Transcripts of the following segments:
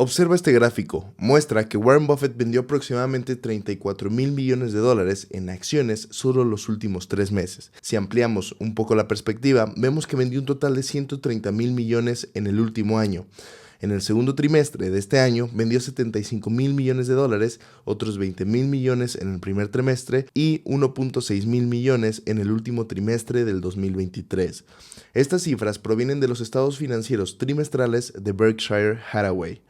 Observa este gráfico, muestra que Warren Buffett vendió aproximadamente 34 mil millones de dólares en acciones solo los últimos 3 meses. Si ampliamos un poco la perspectiva, vemos que vendió un total de 130 mil millones en el último año. En el segundo trimestre de este año vendió 75 mil millones de dólares, otros 20 mil millones en el primer trimestre y 1.6 mil millones en el último trimestre del 2023. Estas cifras provienen de los estados financieros trimestrales de Berkshire Hathaway.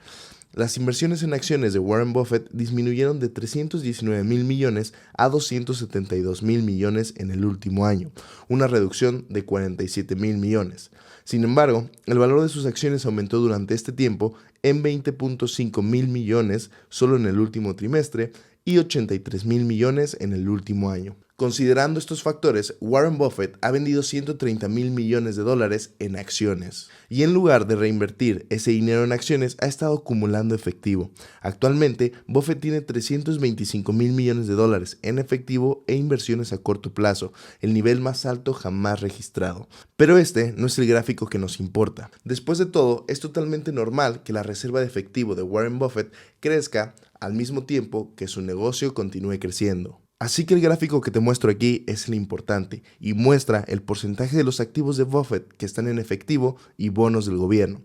Las inversiones en acciones de Warren Buffett disminuyeron de 319 mil millones a 272 mil millones en el último año, una reducción de 47 mil millones. Sin embargo, el valor de sus acciones aumentó durante este tiempo en 20.5 mil millones solo en el último trimestre y 83 mil millones en el último año. Considerando estos factores, Warren Buffett ha vendido 130 mil millones de dólares en acciones. Y en lugar de reinvertir ese dinero en acciones, ha estado acumulando efectivo. Actualmente, Buffett tiene 325 mil millones de dólares en efectivo e inversiones a corto plazo, el nivel más alto jamás registrado. Pero este no es el gráfico que nos importa. Después de todo, es totalmente normal que la reserva de efectivo de Warren Buffett crezca al mismo tiempo que su negocio continúe creciendo. Así que el gráfico que te muestro aquí es el importante y muestra el porcentaje de los activos de Buffett que están en efectivo y bonos del gobierno.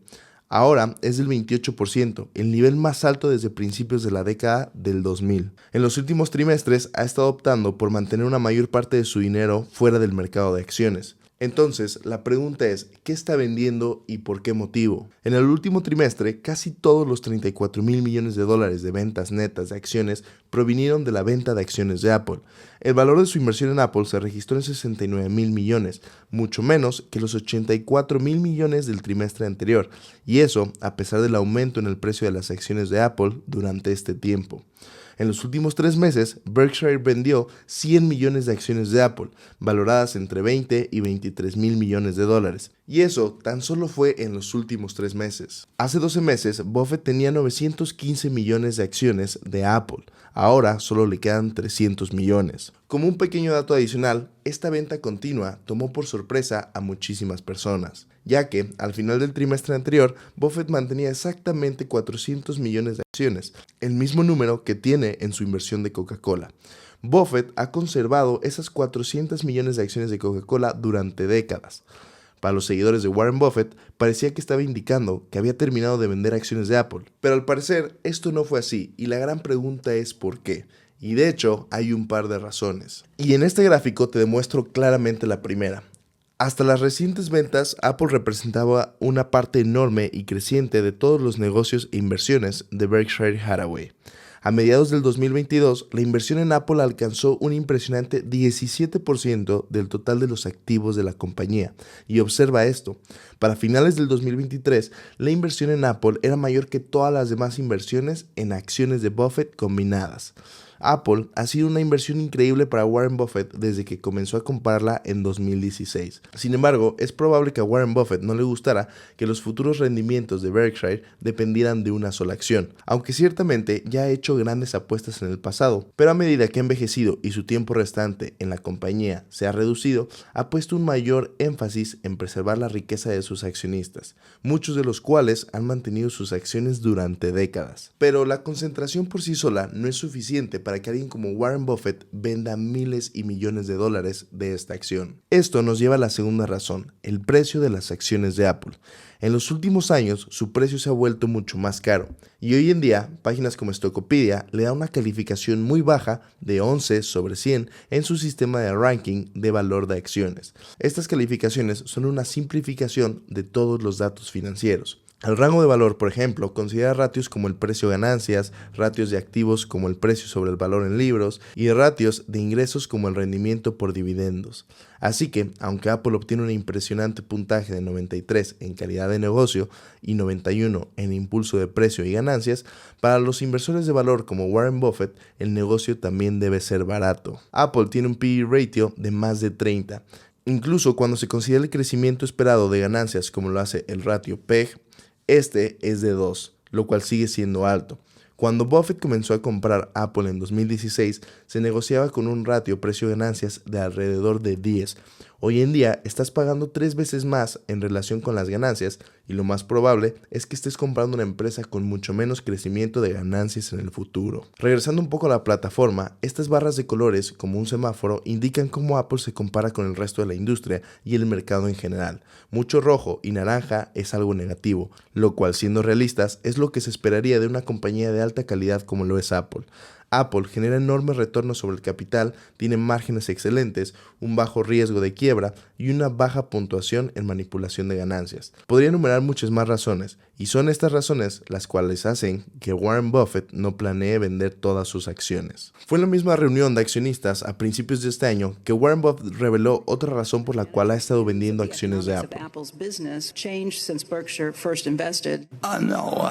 Ahora es del 28%, el nivel más alto desde principios de la década del 2000. En los últimos trimestres ha estado optando por mantener una mayor parte de su dinero fuera del mercado de acciones. Entonces, la pregunta es, ¿qué está vendiendo y por qué motivo? En el último trimestre, casi todos los 34 mil millones de dólares de ventas netas de acciones provinieron de la venta de acciones de Apple. El valor de su inversión en Apple se registró en 69 mil millones, mucho menos que los 84 mil millones del trimestre anterior, y eso a pesar del aumento en el precio de las acciones de Apple durante este tiempo. En los últimos 3 meses, Berkshire vendió 100 millones de acciones de Apple, valoradas entre 20 y 23 mil millones de dólares. Y eso tan solo fue en los últimos 3 meses. Hace 12 meses, Buffett tenía 915 millones de acciones de Apple. Ahora solo le quedan 300 millones. Como un pequeño dato adicional, esta venta continua tomó por sorpresa a muchísimas personas, ya que al final del trimestre anterior, Buffett mantenía exactamente 400 millones de acciones, el mismo número que tiene en su inversión de Coca-Cola. Buffett ha conservado esas 400 millones de acciones de Coca-Cola durante décadas. Para los seguidores de Warren Buffett, parecía que estaba indicando que había terminado de vender acciones de Apple. Pero al parecer, esto no fue así, y la gran pregunta es ¿por qué? Y de hecho, hay un par de razones. Y en este gráfico te demuestro claramente la primera. Hasta las recientes ventas, Apple representaba una parte enorme y creciente de todos los negocios e inversiones de Berkshire Hathaway. A mediados del 2022, la inversión en Apple alcanzó un impresionante 17% del total de los activos de la compañía. Y observa esto, para finales del 2023, la inversión en Apple era mayor que todas las demás inversiones en acciones de Buffett combinadas. Apple ha sido una inversión increíble para Warren Buffett desde que comenzó a comprarla en 2016. Sin embargo, es probable que a Warren Buffett no le gustara que los futuros rendimientos de Berkshire dependieran de una sola acción, aunque ciertamente ya ha hecho grandes apuestas en el pasado, pero a medida que ha envejecido y su tiempo restante en la compañía se ha reducido, ha puesto un mayor énfasis en preservar la riqueza de sus accionistas, muchos de los cuales han mantenido sus acciones durante décadas. Pero la concentración por sí sola no es suficiente para que alguien como Warren Buffett venda miles y millones de dólares de esta acción. Esto nos lleva a la segunda razón, el precio de las acciones de Apple. En los últimos años, su precio se ha vuelto mucho más caro, y hoy en día, páginas como Stockopedia le da una calificación muy baja de 11 sobre 100 en su sistema de ranking de valor de acciones. Estas calificaciones son una simplificación de todos los datos financieros. El rango de valor, por ejemplo, considera ratios como el precio-ganancias, ratios de activos como el precio sobre el valor en libros y ratios de ingresos como el rendimiento por dividendos. Así que, aunque Apple obtiene un impresionante puntaje de 93 en calidad de negocio y 91 en impulso de precio y ganancias, para los inversores de valor como Warren Buffett, el negocio también debe ser barato. Apple tiene un P/E ratio de más de 30. Incluso cuando se considera el crecimiento esperado de ganancias como lo hace el ratio PEG, este es de 2, lo cual sigue siendo alto. Cuando Buffett comenzó a comprar Apple en 2016, se negociaba con un ratio precio-ganancias de alrededor de 10. Hoy en día estás pagando 3 veces más en relación con las ganancias y lo más probable es que estés comprando una empresa con mucho menos crecimiento de ganancias en el futuro. Regresando un poco a la plataforma, estas barras de colores, como un semáforo, indican cómo Apple se compara con el resto de la industria y el mercado en general. Mucho rojo y naranja es algo negativo, lo cual, siendo realistas, es lo que se esperaría de una compañía de alta calidad como lo es Apple. Apple genera enormes retornos sobre el capital, tiene márgenes excelentes, un bajo riesgo de quiebra y una baja puntuación en manipulación de ganancias. Podría enumerar muchas más razones, y son estas razones las cuales hacen que Warren Buffett no planee vender todas sus acciones. Fue en la misma reunión de accionistas a principios de este año que Warren Buffett reveló otra razón por la cual ha estado vendiendo acciones de Apple. No,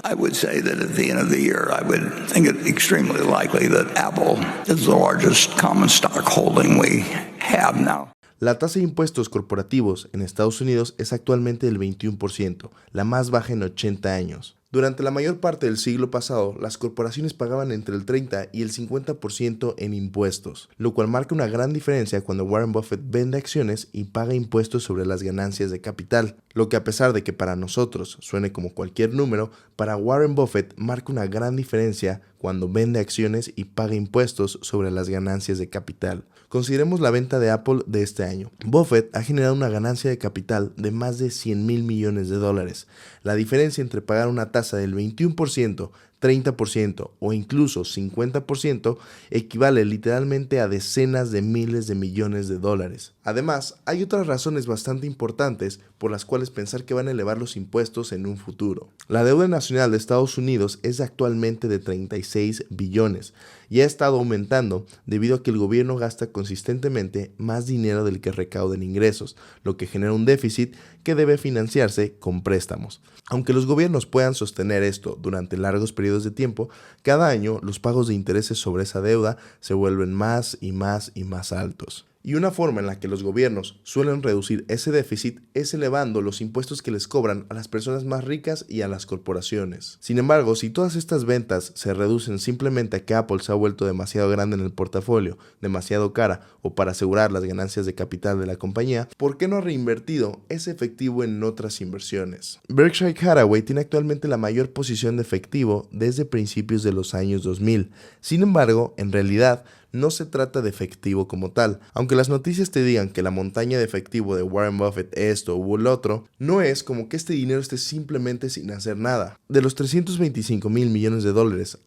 I would say that at the end of the year, I would think it extremely likely that Apple is the largest common stock holding we have now. La tasa de impuestos corporativos en Estados Unidos es actualmente del 21%, la más baja en 80 años. Durante la mayor parte del siglo pasado, las corporaciones pagaban entre el 30 y el 50% en impuestos, lo cual marca una gran diferencia cuando Warren Buffett vende acciones y paga impuestos sobre las ganancias de capital, lo que a pesar de que para nosotros suene como cualquier número, para Warren Buffett marca una gran diferencia cuando vende acciones y paga impuestos sobre las ganancias de capital. Consideremos la venta de Apple de este año. Buffett ha generado una ganancia de capital de más de $100,000 millones. La diferencia entre pagar una tasa del 21%, 30% o incluso 50% equivale literalmente a decenas de miles de millones de dólares. Además, hay otras razones bastante importantes por las cuales pensar que van a elevar los impuestos en un futuro. La deuda nacional de Estados Unidos es actualmente de 36 billones y ha estado aumentando debido a que el gobierno gasta consistentemente más dinero del que recauda en ingresos, lo que genera un déficit que debe financiarse con préstamos. Aunque los gobiernos puedan sostener esto durante largos periodos de tiempo, cada año los pagos de intereses sobre esa deuda se vuelven más y más y más altos. Y una forma en la que los gobiernos suelen reducir ese déficit es elevando los impuestos que les cobran a las personas más ricas y a las corporaciones. Sin embargo, si todas estas ventas se reducen simplemente a que Apple se ha vuelto demasiado grande en el portafolio, demasiado cara o para asegurar las ganancias de capital de la compañía, ¿por qué no ha reinvertido ese efectivo en otras inversiones? Berkshire Hathaway tiene actualmente la mayor posición de efectivo desde principios de los años 2000. Sin embargo, en realidad, no se trata de efectivo como tal. Aunque las noticias te digan que la montaña de efectivo de Warren Buffett esto u el otro, no es como que este dinero esté simplemente sin hacer nada. De los $325,000 millones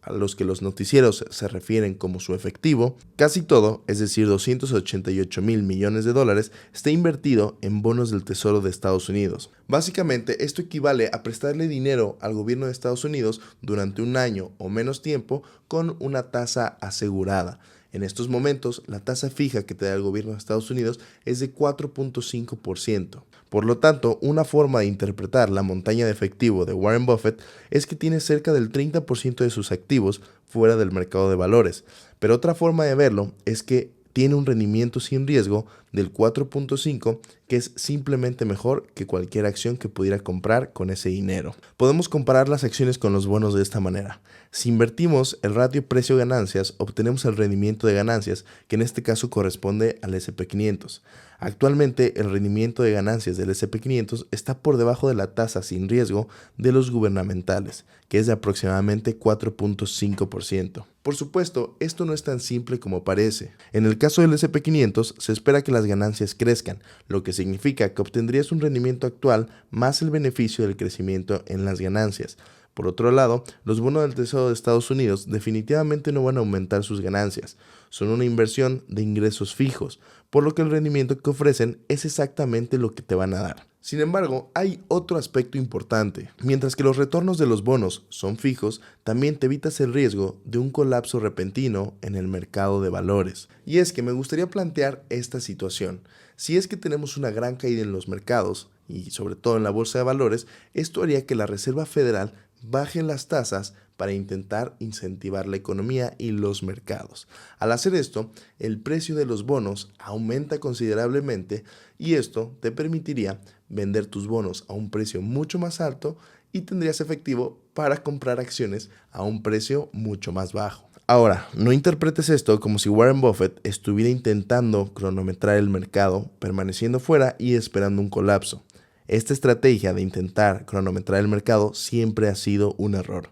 a los que los noticieros se refieren como su efectivo, casi todo, es decir, $288,000 millones, está invertido en bonos del Tesoro de Estados Unidos. Básicamente, esto equivale a prestarle dinero al gobierno de Estados Unidos durante un año o menos tiempo con una tasa asegurada. En estos momentos, la tasa fija que te da el gobierno de Estados Unidos es de 4.5%. Por lo tanto, una forma de interpretar la montaña de efectivo de Warren Buffett es que tiene cerca del 30% de sus activos fuera del mercado de valores. Pero otra forma de verlo es que tiene un rendimiento sin riesgo del 4.5, que es simplemente mejor que cualquier acción que pudiera comprar con ese dinero. Podemos comparar las acciones con los bonos de esta manera. Si invertimos el ratio precio-ganancias, obtenemos el rendimiento de ganancias, que en este caso corresponde al S&P 500. Actualmente, el rendimiento de ganancias del S&P 500 está por debajo de la tasa sin riesgo de los gubernamentales, que es de aproximadamente 4.5%. Por supuesto, esto no es tan simple como parece. En el caso del S&P 500, se espera que las ganancias crezcan, lo que significa que obtendrías un rendimiento actual más el beneficio del crecimiento en las ganancias. Por otro lado, los bonos del Tesoro de Estados Unidos definitivamente no van a aumentar sus ganancias. Son una inversión de ingresos fijos, por lo que el rendimiento que ofrecen es exactamente lo que te van a dar. Sin embargo, hay otro aspecto importante. Mientras que los retornos de los bonos son fijos, también te evitas el riesgo de un colapso repentino en el mercado de valores. Y es que me gustaría plantear esta situación. Si es que tenemos una gran caída en los mercados, y sobre todo en la bolsa de valores, esto haría que la Reserva Federal baje las tasas para intentar incentivar la economía y los mercados. Al hacer esto, el precio de los bonos aumenta considerablemente y esto te permitiría vender tus bonos a un precio mucho más alto y tendrías efectivo para comprar acciones a un precio mucho más bajo. Ahora, no interpretes esto como si Warren Buffett estuviera intentando cronometrar el mercado, permaneciendo fuera y esperando un colapso. Esta estrategia de intentar cronometrar el mercado siempre ha sido un error.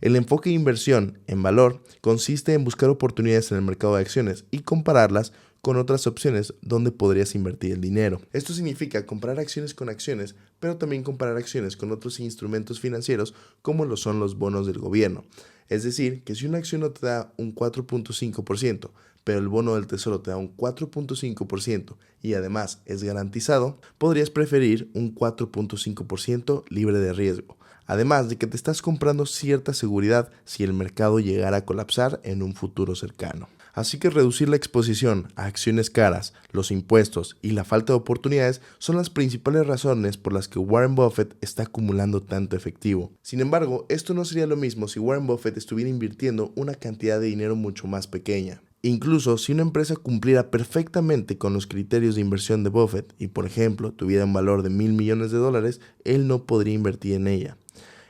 El enfoque de inversión en valor consiste en buscar oportunidades en el mercado de acciones y compararlas con otras opciones donde podrías invertir el dinero. Esto significa comparar acciones con acciones, pero también comparar acciones con otros instrumentos financieros como lo son los bonos del gobierno. Es decir, que si una acción no te da un 4.5%, pero el bono del tesoro te da un 4.5% y además es garantizado, podrías preferir un 4.5% libre de riesgo. Además de que te estás comprando cierta seguridad si el mercado llegara a colapsar en un futuro cercano. Así que reducir la exposición a acciones caras, los impuestos y la falta de oportunidades son las principales razones por las que Warren Buffett está acumulando tanto efectivo. Sin embargo, esto no sería lo mismo si Warren Buffett estuviera invirtiendo una cantidad de dinero mucho más pequeña. Incluso si una empresa cumpliera perfectamente con los criterios de inversión de Buffett y, por ejemplo, tuviera un valor de $1,000 millones, él no podría invertir en ella.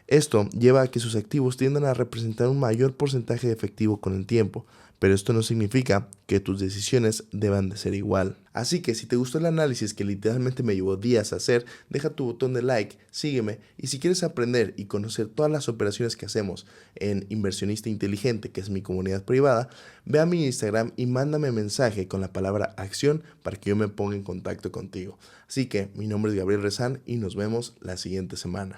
Esto lleva a que sus activos tiendan a representar un mayor porcentaje de efectivo con el tiempo, pero esto no significa que tus decisiones deban de ser igual. Así que si te gustó el análisis que literalmente me llevó días a hacer, deja tu botón de like, sígueme y si quieres aprender y conocer todas las operaciones que hacemos en Inversionista Inteligente, que es mi comunidad privada, ve a mi Instagram y mándame mensaje con la palabra acción para que yo me ponga en contacto contigo. Así que mi nombre es Gabriel Rezán y nos vemos la siguiente semana.